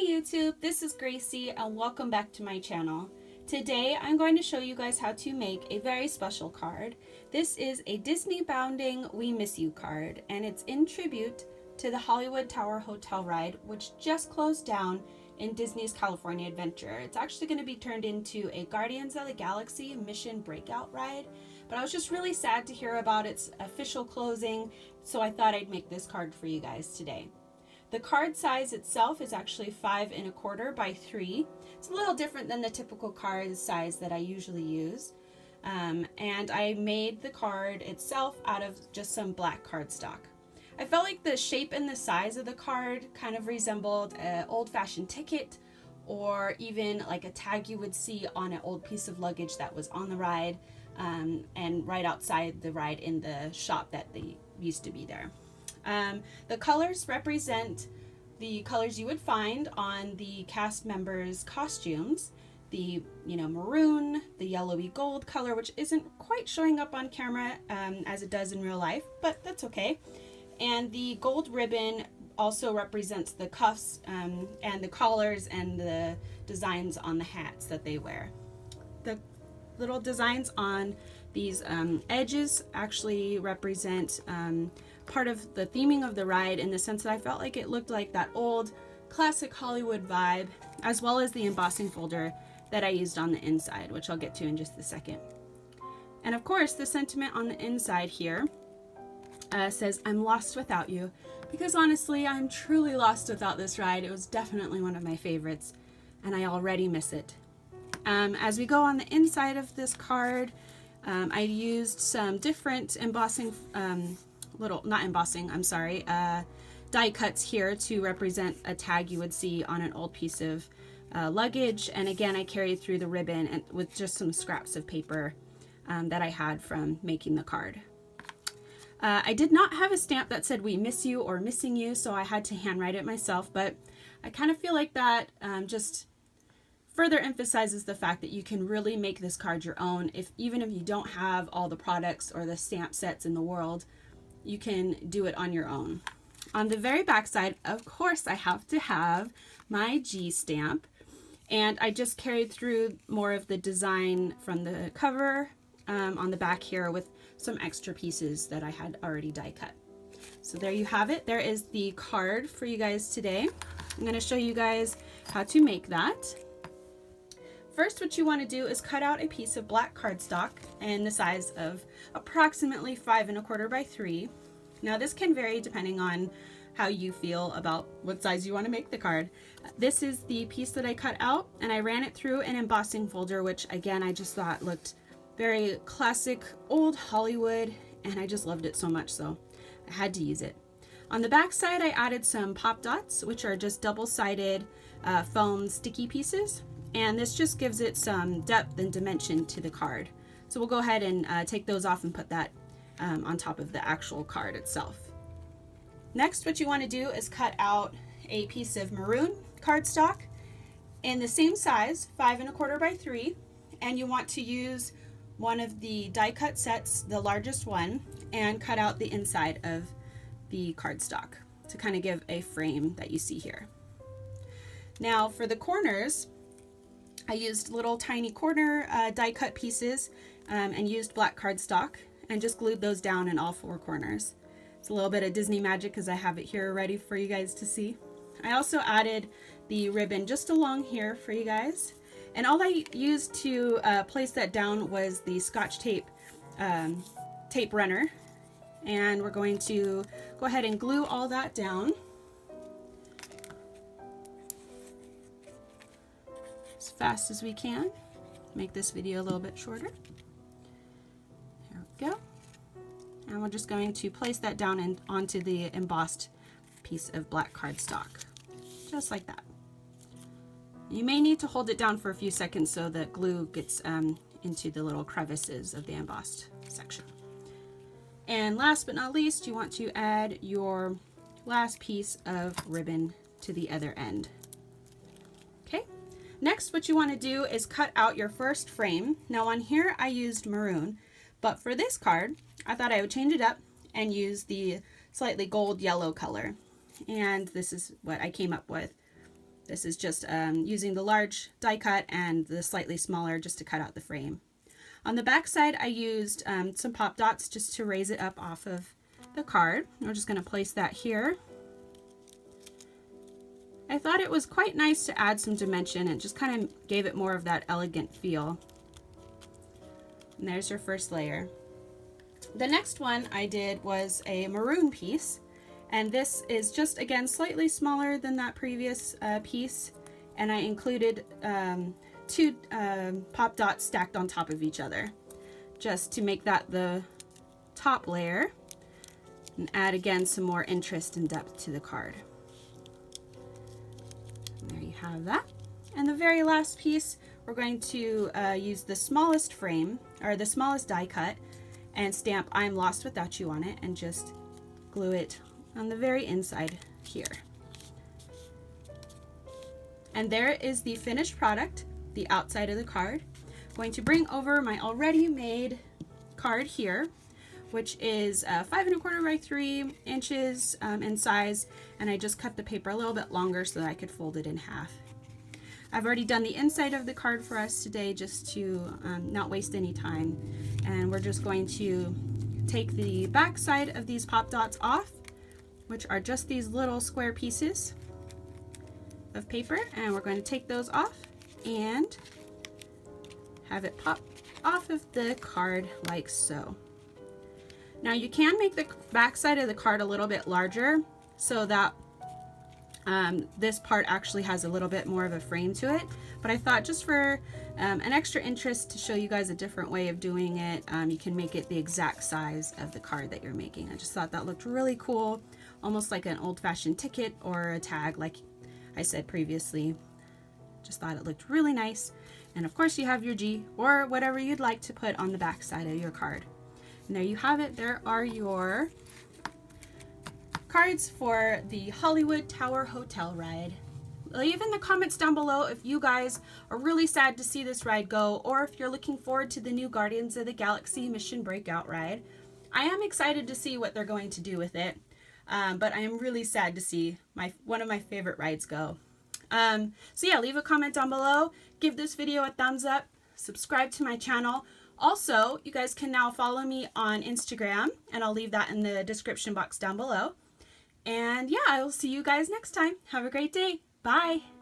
Hey YouTube, this is Gracie and welcome back to my channel. Today I'm going to show you guys how to make a very special card. This is a Disneybounding We Miss You card, and it's in tribute to the Hollywood Tower Hotel ride, which just closed down in Disney's California Adventure. It's actually going to be turned into a Guardians of the Galaxy Mission Breakout ride, but I was just really sad to hear about its official closing, so I thought I'd make this card for you guys today. The card size itself is actually 5 1/4 by 3. It's a little different than the typical card size that I usually use. And I made the card itself out of just some black cardstock. I felt like the shape and the size of the card kind of resembled an old-fashioned ticket, or even like a tag you would see on an old piece of luggage that was on the ride, and right outside the ride in the shop that they used to be there. The colors represent the colors you would find on the cast members' costumes. The maroon, the yellowy gold color, which isn't quite showing up on camera as it does in real life, but that's okay. And the gold ribbon also represents the cuffs and the collars and the designs on the hats that they wear. The little designs on these edges actually represent part of the theming of the ride, in the sense that I felt like it looked like that old classic Hollywood vibe, as well as the embossing folder that I used on the inside, which I'll get to in just a second. And of course, the sentiment on the inside here says, "I'm lost without you," because honestly, I'm truly lost without this ride. It was definitely one of my favorites, and I already miss it. As we go on the inside of this card, I used some different embossing, die cuts here to represent a tag you would see on an old piece of luggage. And again, I carried through the ribbon and with just some scraps of paper that I had from making the card. I did not have a stamp that said "We miss you" or "missing you," so I had to handwrite it myself, but I kind of feel like that just further emphasizes the fact that you can really make this card your own. Even if you don't have all the products or the stamp sets in the world, you can do it on your own. On the very back side, of course, I have to have my G stamp, and I just carried through more of the design from the cover on the back here with some extra pieces that I had already die cut. So there you have it. There is the card for you guys today. I'm going to show you guys how to make that. First, what you want to do is cut out a piece of black cardstock in the size of approximately 5 1/4 by 3. Now this can vary depending on how you feel about what size you want to make the card. This is the piece that I cut out, and I ran it through an embossing folder, which again I just thought looked very classic old Hollywood, and I just loved it so much, so I had to use it. On the back side, I added some pop dots, which are just double-sided foam sticky pieces. And this just gives it some depth and dimension to the card. So we'll go ahead and take those off and put that on top of the actual card itself. Next, what you want to do is cut out a piece of maroon cardstock in the same size, 5 1/4 by 3, and you want to use one of the die cut sets, the largest one, and cut out the inside of the cardstock to kind of give a frame that you see here. Now for the corners, I used little tiny corner die cut pieces and used black cardstock and just glued those down in all 4 corners. It's a little bit of Disney magic because I have it here ready for you guys to see. I also added the ribbon just along here for you guys. And all I used to place that down was the Scotch tape tape runner. And we're going to go ahead and glue all that down as fast as we can. Make this video a little bit shorter. There we go. And we're just going to place that down onto the embossed piece of black cardstock, just like that. You may need to hold it down for a few seconds so that glue gets into the little crevices of the embossed section. And last but not least, you want to add your last piece of ribbon to the other end. Okay. Next, what you want to do is cut out your first frame. Now on here I used maroon, but for this card I thought I would change it up and use the slightly gold yellow color. And this is what I came up with This is just using the large die cut and the slightly smaller just to cut out the frame. On the back side, I used some pop dots just to raise it up off of the card. We're just going to place that here. I thought it was quite nice to add some dimension. It just kind of gave it more of that elegant feel. And there's your first layer. The next one I did was a maroon piece, and this is just, again, slightly smaller than that previous piece, and I included two pop dots stacked on top of each other just to make that the top layer and add again some more interest and depth to the card. And there you have that. And the very last piece, we're going to use the smallest frame, or the smallest die cut, and stamp "I'm lost without you" on it, and just glue it on the very inside here. And there is the finished product, the outside of the card. I'm going to bring over my already made card here, which is 5 1/4 by 3 inches in size, and I just cut the paper a little bit longer so that I could fold it in half. I've already done the inside of the card for us today just to not waste any time, and we're just going to take the back side of these pop dots off, which are just these little square pieces of paper, and we're going to take those off and have it pop off of the card like so. Now you can make the back side of the card a little bit larger so that this part actually has a little bit more of a frame to it, but I thought just for an extra interest to show you guys a different way of doing it, you can make it the exact size of the card that you're making. I just thought that looked really cool, almost like an old-fashioned ticket or a tag, like I said previously. Just thought it looked really nice. And of course you have your G or whatever you'd like to put on the back side of your card. And there you have it. There are your cards for the Hollywood Tower Hotel ride. Leave in the comments down below if you guys are really sad to see this ride go, or if you're looking forward to the new Guardians of the Galaxy Mission Breakout ride. I am excited to see what they're going to do with it, but I am really sad to see one of my favorite rides go. So yeah, leave a comment down below, give this video a thumbs up, subscribe to my channel. Also, you guys can now follow me on Instagram, and I'll leave that in the description box down below. And yeah, I will see you guys next time. Have a great day. Bye.